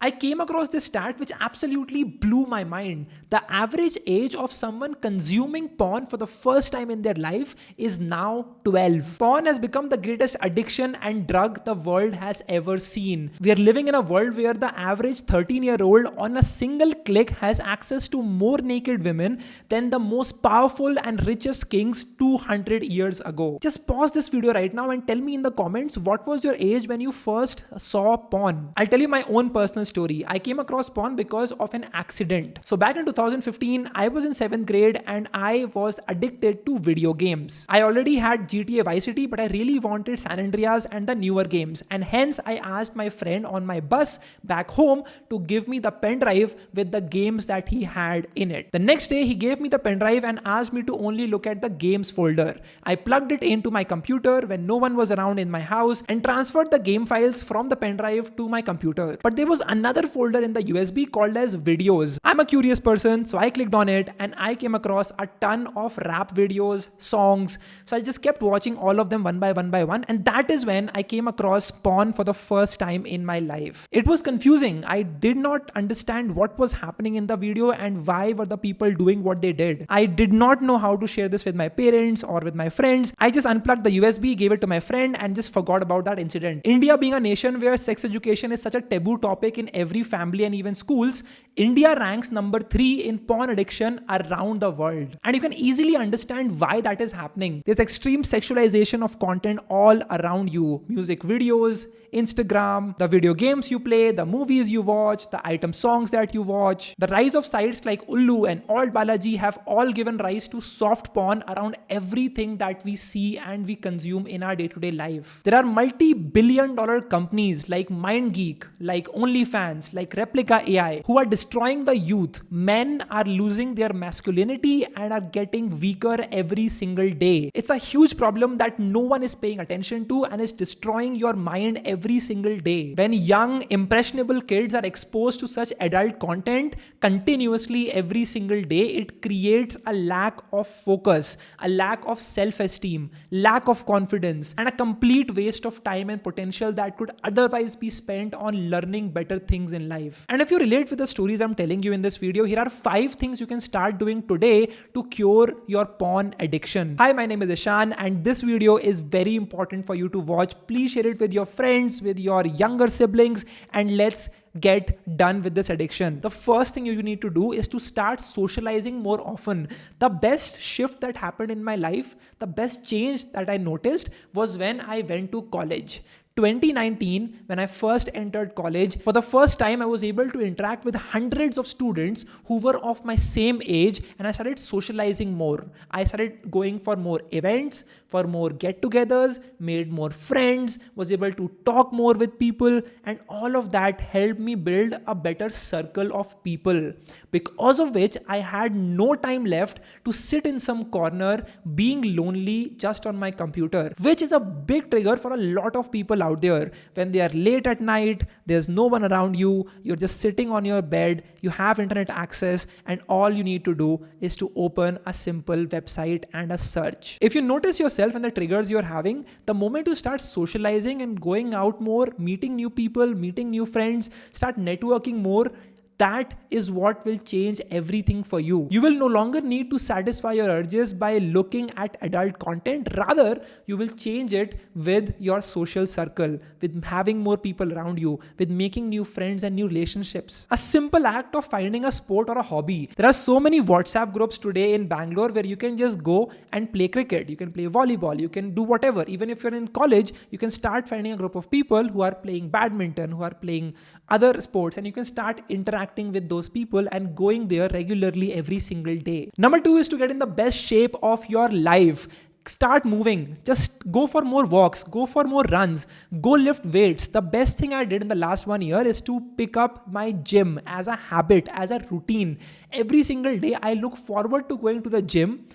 I came across this stat which absolutely blew my mind. The average age of someone consuming porn for the first time in their life is now 12. Porn has become the greatest addiction and drug the world has ever seen. We are living in a world where the average 13-year-old on a single click has access to more naked women than the most powerful and richest kings 200 years ago. Just pause this video right now and tell me in the comments what was your age when you first saw porn. I'll tell you my own personal story. I came across porn because of an accident. So back in 2015, I was in 7th grade and I was addicted to video games. I already had GTA Vice City, but I really wanted San Andreas and the newer games. And hence I asked my friend on my bus back home to give me the pen drive with the games that he had in it. The next day he gave me the pen drive and asked me to only look at the games folder. I plugged it into my computer when no one was around in my house and transferred the game files from the pen drive to my computer. But there was another folder in the USB called as videos. I'm a curious person, so I clicked on it and I came across a ton of rap videos, songs. So I just kept watching all of them one by one, and that is when I came across porn for the first time in my life. It was confusing. I did not understand what was happening in the video and why were the people doing what they did. I did not know how to share this with my parents or with my friends. I just unplugged the USB, gave it to my friend and just forgot about that incident. India being a nation where sex education is such a taboo topic in every family and even schools, India ranks number 3 in porn addiction around the world. And you can easily understand why that is happening. There's extreme sexualization of content all around you. Music videos, Instagram, the video games you play, the movies you watch, the item songs that you watch. The rise of sites like Ullu and Alt Balaji have all given rise to soft porn around everything that we see and we consume in our day-to-day life. There are multi-billion-dollar companies like MindGeek, like OnlyFans, like Replica AI, who are destroying the youth. Men are losing their masculinity and are getting weaker every single day. It's a huge problem that no one is paying attention to and is destroying your mind every single day. When young, impressionable kids are exposed to such adult content continuously every single day, it creates a lack of focus, a lack of self-esteem, lack of confidence, and a complete waste of time and potential that could otherwise be spent on learning better things in life. And if you relate with the stories I'm telling you in this video, here are 5 things you can start doing today to cure your porn addiction. Hi, my name is Ishan and this video is very important for you to watch. Please share it with your friends, with your younger siblings, and let's get done with this addiction. The first thing you need to do is to start socializing more often. The best shift that happened in my life, the best change that I noticed was when I went to college. 2019, when I first entered college, for the first time I was able to interact with hundreds of students who were of my same age, and I started socializing more. I started going for more events, for more get-togethers, made more friends, was able to talk more with people, and all of that helped me build a better circle of people, because of which I had no time left to sit in some corner being lonely just on my computer, which is a big trigger for a lot of people out there. When they are late at night, there's no one around you, you're just sitting on your bed, you have internet access, and all you need to do is to open a simple website and a search. If you notice yourself and the triggers you're having, the moment you start socializing and going out more, meeting new people, meeting new friends, start networking more, that is what will change everything for you. You will no longer need to satisfy your urges by looking at adult content. Rather, you will change it with your social circle, with having more people around you, with making new friends and new relationships. A simple act of finding a sport or a hobby. There are so many WhatsApp groups today in Bangalore where you can just go and play cricket. You can play volleyball. You can do whatever. Even if you're in college, you can start finding a group of people who are playing badminton, who are playing other sports, and you can start interacting with those people and going there regularly every single day. Number 2 is to get in the best shape of your life. Start moving. Just go for more walks, go for more runs, go lift weights. The best thing I did in the last 1 year is to pick up my gym as a habit, as a routine. Every single day, I look forward to going to the gym,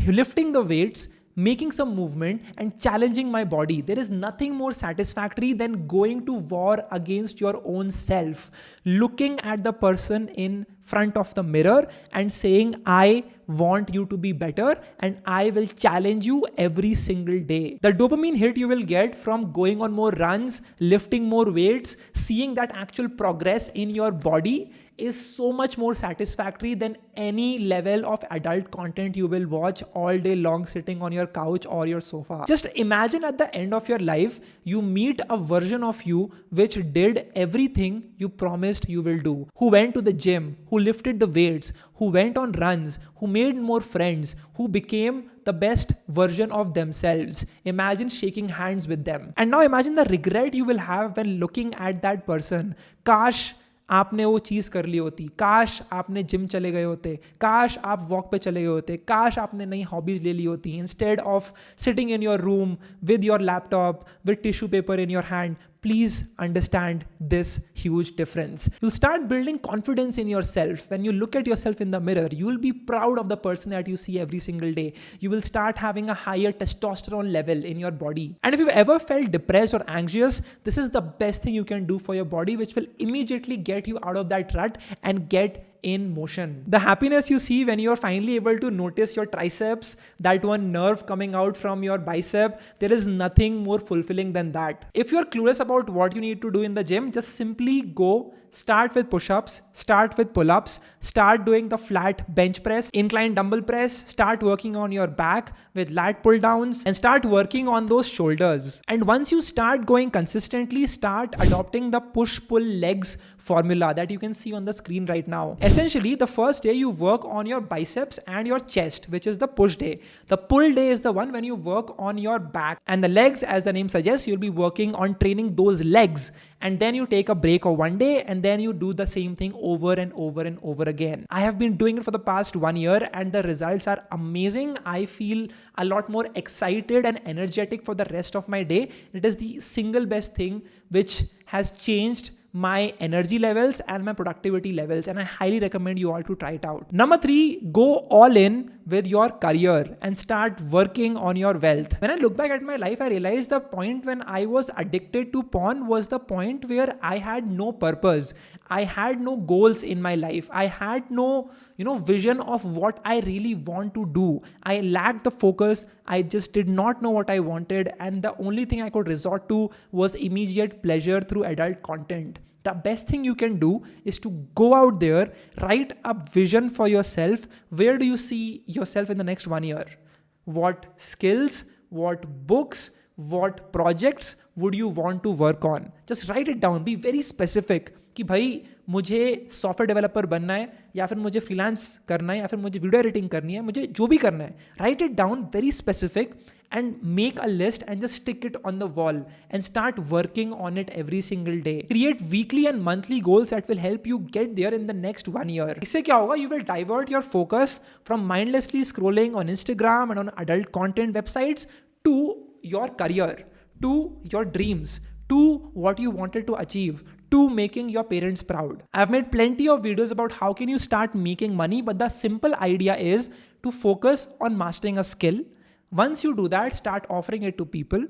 lifting the weights, making some movement and challenging my body. There is nothing more satisfactory than going to war against your own self, looking at the person in front of the mirror and saying, I want you to be better and I will challenge you every single day. The dopamine hit you will get from going on more runs, lifting more weights, seeing that actual progress in your body is so much more satisfactory than any level of adult content you will watch all day long sitting on your couch or your sofa. Just imagine at the end of your life, you meet a version of you which did everything you promised you will do, who went to the gym, who lifted the weights, who went on runs, who made more friends, who became the best version of themselves. Imagine shaking hands with them. And now imagine the regret you will have when looking at that person. Kash आपने वो चीज़ कर ली होती, काश आपने gym चले गए होते, काश आप वॉक पे चले गए होते, काश आपने नई हॉबीज ले ली होती, instead of sitting in your room with your laptop with tissue paper in your hand. Please understand this huge difference. You'll start building confidence in yourself. When you look at yourself in the mirror, you will be proud of the person that you see every single day. You will start having a higher testosterone level in your body. And if you've ever felt depressed or anxious, this is the best thing you can do for your body, which will immediately get you out of that rut and get in motion. The happiness you see when you're finally able to notice your triceps, that one nerve coming out from your bicep, there is nothing more fulfilling than that. If you're clueless about what you need to do in the gym, just simply go start with push-ups, start with pull-ups, start doing the flat bench press, incline dumbbell press, start working on your back with lat pull downs, and start working on those shoulders. And once you start going consistently, start adopting the push-pull legs formula that you can see on the screen right now. Essentially, the first day you work on your biceps and your chest, which is the push day. The pull day is the one when you work on your back, and the legs, as the name suggests, you'll be working on training those legs. And then you take a break of one day and then you do the same thing over and over and over again. I have been doing it for the past 1 year and the results are amazing. I feel a lot more excited and energetic for the rest of my day. It is the single best thing which has changed my energy levels and my productivity levels, and I highly recommend you all to try it out. Number 3, go all in with your career and start working on your wealth. When I look back at my life, I realized the point when I was addicted to porn was the point where I had no purpose. I had no goals in my life. I had no, vision of what I really want to do. I lacked the focus. I just did not know what I wanted. And the only thing I could resort to was immediate pleasure through adult content. The best thing you can do is to go out there, write a vision for yourself. Where do you see yourself in the next 1 year? What skills, what books, what projects would you want to work on? Just write it down. Be very specific. कि भाई मुझे software developer बनना है, या फिर मुझे freelance करना है, या फिर मुझे वीडियो एडिटिंग करनी है, मुझे जो भी करना है. Right it down very specific and make a list and just stick it on the wall and start working on it every single day. Create weekly and monthly goals that will help you get there in the next 1 year. इससे क्या होगा? You will divert your focus from mindlessly scrolling on Instagram and on adult content websites to your career, to your dreams, to what you wanted to achieve, to making your parents proud. I've made plenty of videos about how can you start making money, but the simple idea is to focus on mastering a skill. Once you do that, start offering it to people.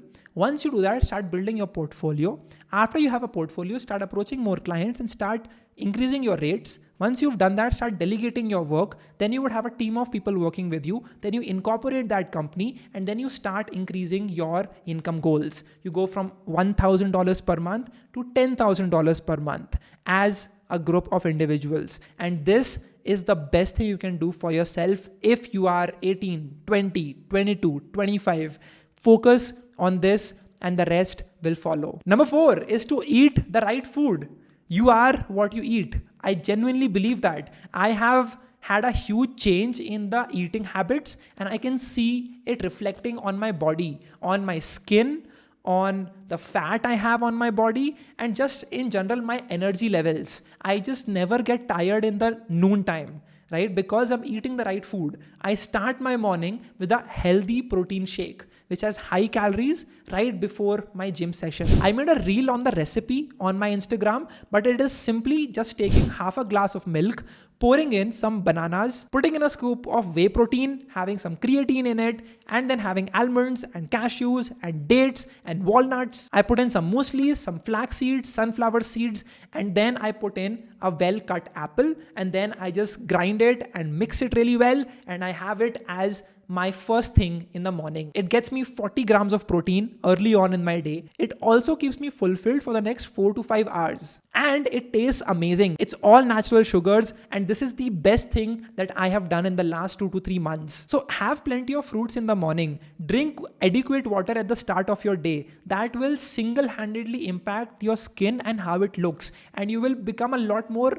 Once you do that, start building your portfolio. After you have a portfolio, start approaching more clients and start increasing your rates. Once you've done that, start delegating your work. Then you would have a team of people working with you. Then you incorporate that company and then you start increasing your income goals. You go from $1,000 per month to $10,000 per month as a group of individuals. And this is the best thing you can do for yourself if you are 18, 20, 22, 25. Focus on this and the rest will follow. Number 4 is to eat the right food. You are what you eat. I genuinely believe that. I have had a huge change in the eating habits and I can see it reflecting on my body, on my skin, on the fat I have on my body, and just in general my energy levels. I just never get tired in the noon time, right? Because I'm eating the right food. I start my morning with a healthy protein shake, which has high calories right before my gym session. I made a reel on the recipe on my Instagram, but it is simply just taking half a glass of milk, pouring in some bananas, putting in a scoop of whey protein, having some creatine in it, and then having almonds and cashews and dates and walnuts. I put in some mueslis, some flax seeds, sunflower seeds, and then I put in a well-cut apple, and then I just grind it and mix it really well, and I have it as my first thing in the morning. It gets me 40 grams of protein early on in my day. It also keeps me fulfilled for the next 4 to 5 hours. And it tastes amazing. It's all natural sugars, and this is the best thing that I have done in the last 2 to 3 months. So have plenty of fruits in the morning. Drink adequate water at the start of your day. That will single-handedly impact your skin and how it looks. And you will become a lot more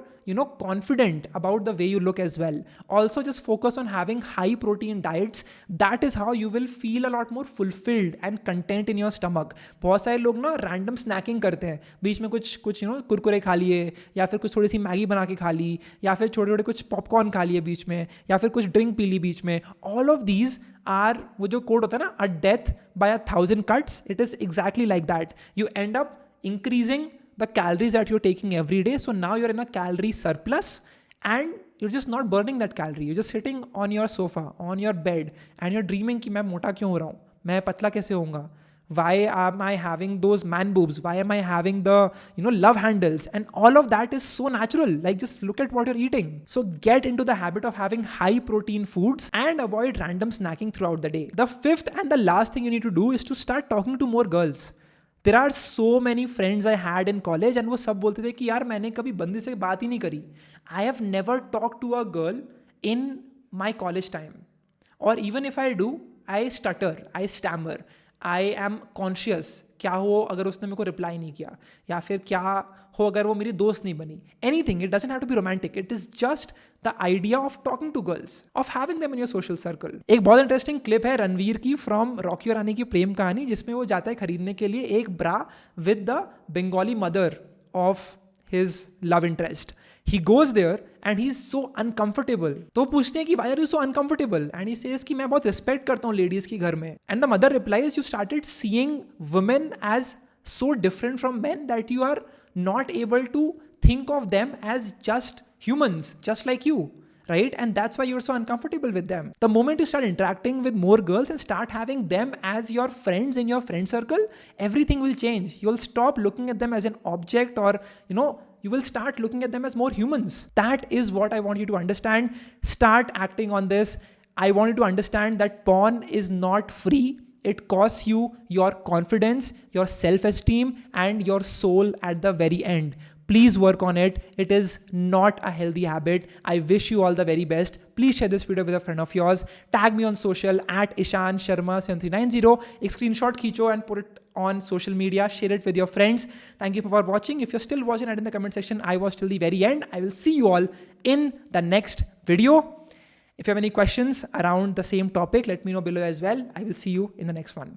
confident about the way you look as well. Also, just focus on having high protein diets. That is how you will feel a lot more fulfilled and content in your stomach. बहुत सारे लोग ना random snaking करते हैं, बीच में कुछ कुरकुरे खा लिए, या फिर कुछ थोड़ी सी मैगी बना के खा ली, या फिर छोटे छोटे कुछ पॉपकॉर्न खा लिए बीच में, या फिर कुछ ड्रिंक पी ली बीच में. ऑल ऑफ दीज आर, वो जो कोड होता है ना, a death by 1,000 cuts, it is exactly like that. You end up increasing the calories that you're taking every day. So now you're in a calorie surplus and you're just not burning that calorie. You're just sitting on your sofa, on your bed, and you're dreaming कि मैं मोटा क्यों हो रहा हूँ, मैं पतला कैसे होऊंगा, why am I having those man boobs, why am I having the love handles, and all of that is so natural. Like, just look at what you're eating. So get into the habit of having high protein foods and avoid random snacking throughout the day. The fifth and the last thing you need to do is to start talking to more girls. There are so many friends I had in college, and वो सब बोलते थे कि यार मैंने कभी बंदी से बात ही नहीं करी. I have never talked to a girl in my college time. Or even if I do, I stutter, I stammer, I am conscious. क्या हो अगर उसने मेरे को रिप्लाई नहीं किया, या फिर क्या हो अगर वो मेरी दोस्त नहीं बनी. Anything, it doesn't have to be romantic. It is just the idea of talking to girls, of having them in your social circle. एक बहुत इंटरेस्टिंग क्लिप है रणवीर की फ्रॉम रॉकी और रानी की प्रेम कहानी, जिसमें वो जाता है खरीदने के लिए एक bra with the Bengali mother of his love interest. He goes there and he's so uncomfortable. तो पूछते हैं कि why are you so uncomfortable? And he says कि मैं बहुत respect करता हूँ ladies की घर में. And the mother replies, you started seeing women as so different from men that you are not able to think of them as just humans, just like you. Right? And that's why you're so uncomfortable with them. The moment you start interacting with more girls and start having them as your friends in your friend circle, everything will change. You'll stop looking at them as an object, or, you will start looking at them as more humans. That is what I want you to understand. Start acting on this. I want you to understand that porn is not free. It costs you your confidence, your self-esteem, and your soul at the very end. Please work on it. It is not a healthy habit. I wish you all the very best. Please share this video with a friend of yours. Tag me on social at Ishan Sharma 7390. A screenshot खींचो and put it on social media. Share it with your friends. Thank you for watching. If you're still watching, add in the comment section. I watched till the very end. I will see you all in the next video. If you have any questions around the same topic, let me know below as well. I will see you in the next one.